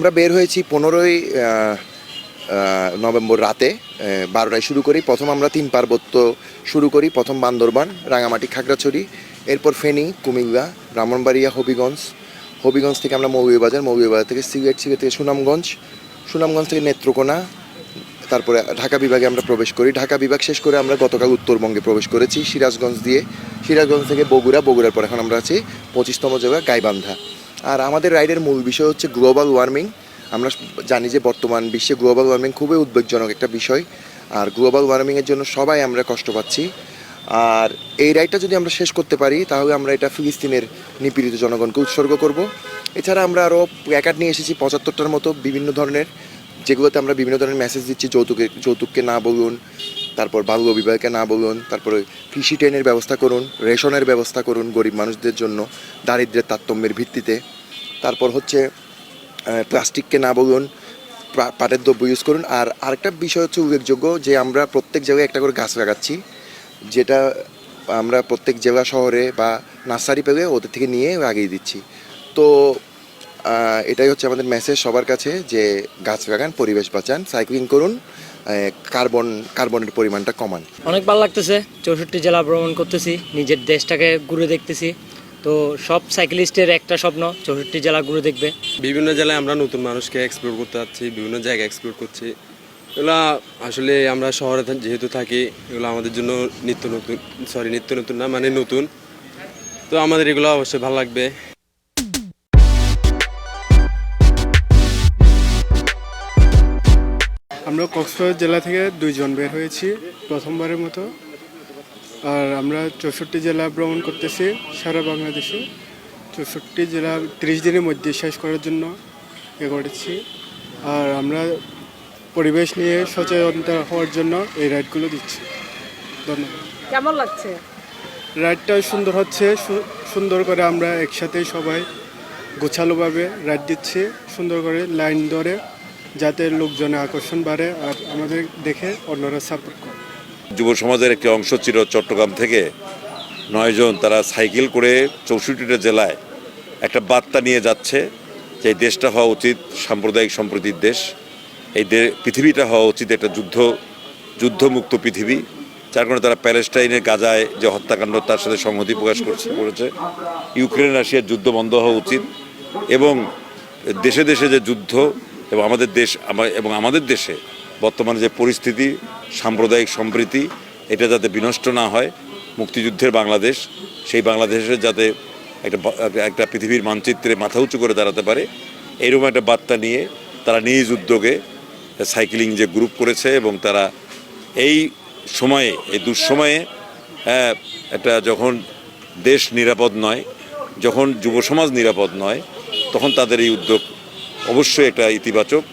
আমরা বের হয়েছি 15ই নভেম্বর রাতে 12টায় শুরু করি। প্রথম আমরা 3 পার্বত্য শুরু করি। প্রথম বান্দরবান, রাঙামাটি, খাগড়াছড়ি, এরপর ফেনী, কুমিল্লা, ব্রাহ্মণবাড়িয়া, হবিগঞ্জ থেকে আমরা মৌলভীবাজার থেকে সিলেট থেকে সুনামগঞ্জ থেকে নেত্রকোনা, তারপরে ঢাকা বিভাগে আমরা প্রবেশ করি। ঢাকা বিভাগ শেষ করে আমরা গতকাল উত্তরবঙ্গে প্রবেশ করেছি সিরাজগঞ্জ থেকে বগুড়ার পর এখন আমরা আছি 25তম জায়গা গাইবান্ধা। আর আমাদের রাইডের মূল বিষয় হচ্ছে গ্লোবাল ওয়ার্মিং। আমরা জানি যে বর্তমান বিশ্বে গ্লোবাল ওয়ার্মিং খুবই উদ্বেগজনক একটা বিষয়, আর গ্লোবাল ওয়ার্মিংয়ের জন্য সবাই আমরা কষ্ট পাচ্ছি। আর এই রাইডটা যদি আমরা শেষ করতে পারি তাহলে আমরা এটা ফিলিস্তিনের নিপীড়িত জনগণকে উৎসর্গ করব। এছাড়া আমরা আরও প্ল্যাকার্ড নিয়ে এসেছি 75টার মতো বিভিন্ন ধরনের, যেগুলোতে আমরা বিভিন্ন ধরনের মেসেজ দিচ্ছি। যৌতুককে না বলুন, তারপর বাল্য বিবাহকে না বলুন, তারপরে কৃষি ট্রেনের ব্যবস্থা করুন, রেশনের ব্যবস্থা করুন গরিব মানুষদের জন্য দারিদ্র্যের তারতম্যের ভিত্তিতে। তারপর হচ্ছে প্লাস্টিককে না বলুন, পাটের দ্রব্য ইউজ করুন। আর আরেকটা বিষয় হচ্ছে উল্লেখযোগ্য যে আমরা প্রত্যেক জায়গায় একটা করে গাছ লাগাচ্ছি, যেটা আমরা প্রত্যেক জেলা শহরে বা নার্সারি পেলে ওদের থেকে নিয়ে লাগিয়ে দিচ্ছি। তো এটাই হচ্ছে আমাদের মেসেজ সবার কাছে, যে গাছ লাগান, পরিবেশ বাঁচান, সাইক্লিং করুন, কার্বনের পরিমাণটা কমান। অনেক ভালো লাগতেছে, 64 জেলা ভ্রমণ করতেছি, নিজের দেশটাকে ঘুরে দেখতেছি। তো সব সাইকেলিস্টের একটা স্বপ্ন 64 জেলা ঘুরে দেখবে। বিভিন্ন জেলায় আমরা নতুন মানুষকে এক্সপ্লোর করতে যাচ্ছি, বিভিন্ন জায়গা এক্সপ্লোর করছি। এগুলো আসলে আমরা শহরে যেহেতু থাকি, এগুলো আমাদের জন্য নিত্য নতুন না, মানে নতুন। তো আমাদের এগুলো অবশ্যই ভালো লাগবে। আমরা কক্সবাজার জেলা থেকে 2 জন বের হয়েছি প্রথমবারের মতো। আর আমরা 64 জেলা ভ্রমণ করতেছি সারা বাংলাদেশে। 64 জেলা 30 দিনের মধ্যে শেষ করার জন্য করেছি। আর আমরা পরিবেশ নিয়ে সচেতনতা হওয়ার জন্য এই রাইডগুলো দিচ্ছি। ধন্যবাদ। কেমন লাগছে? রাইডটা সুন্দর হচ্ছে, সুন্দর করে আমরা একসাথে সবাই গোছালোভাবে রাইড দিচ্ছি, সুন্দর করে লাইন ধরে, যাতে লোকজনের আকর্ষণ বাড়ে আর আমাদের দেখে অন্যরা সাপোর্ট করে। যুব সমাজের একটি অংশ ছিল চট্টগ্রাম থেকে 9 জন, তারা সাইকেল করে 64টা জেলায় একটা বার্তা নিয়ে যাচ্ছে যে এই দেশটা হওয়া উচিত সাম্প্রদায়িক সম্প্রীতির দেশ। এই পৃথিবীটা হওয়া উচিত একটা যুদ্ধমুক্ত পৃথিবী। যার কারণে তারা প্যালেস্টাইনের গাজায় যে হত্যাকাণ্ড, তার সাথে সংহতি প্রকাশ করেছে। ইউক্রেন রাশিয়ার যুদ্ধ বন্ধ হওয়া উচিত, এবং দেশে দেশে যে যুদ্ধ এবং আমাদের দেশে বর্তমানে যে পরিস্থিতি, সাম্প্রদায়িক সম্প্রীতি, এটা যাতে বিনষ্ট না হয়। মুক্তিযুদ্ধের বাংলাদেশ, সেই বাংলাদেশে যাতে একটা পৃথিবীর মানচিত্রে মাথা উঁচু করে দাঁড়াতে পারে, এইরকম একটা বার্তা নিয়ে তারা নিজ উদ্যোগে সাইক্লিং যে গ্রুপ করেছে। এবং তারা এই সময়ে, এই দুঃসময়ে একটা যখন দেশ নিরাপদ নয়, যখন যুব সমাজ নিরাপদ নয়, তখন তাদের এই উদ্যোগ অবশ্যই একটা ইতিবাচক।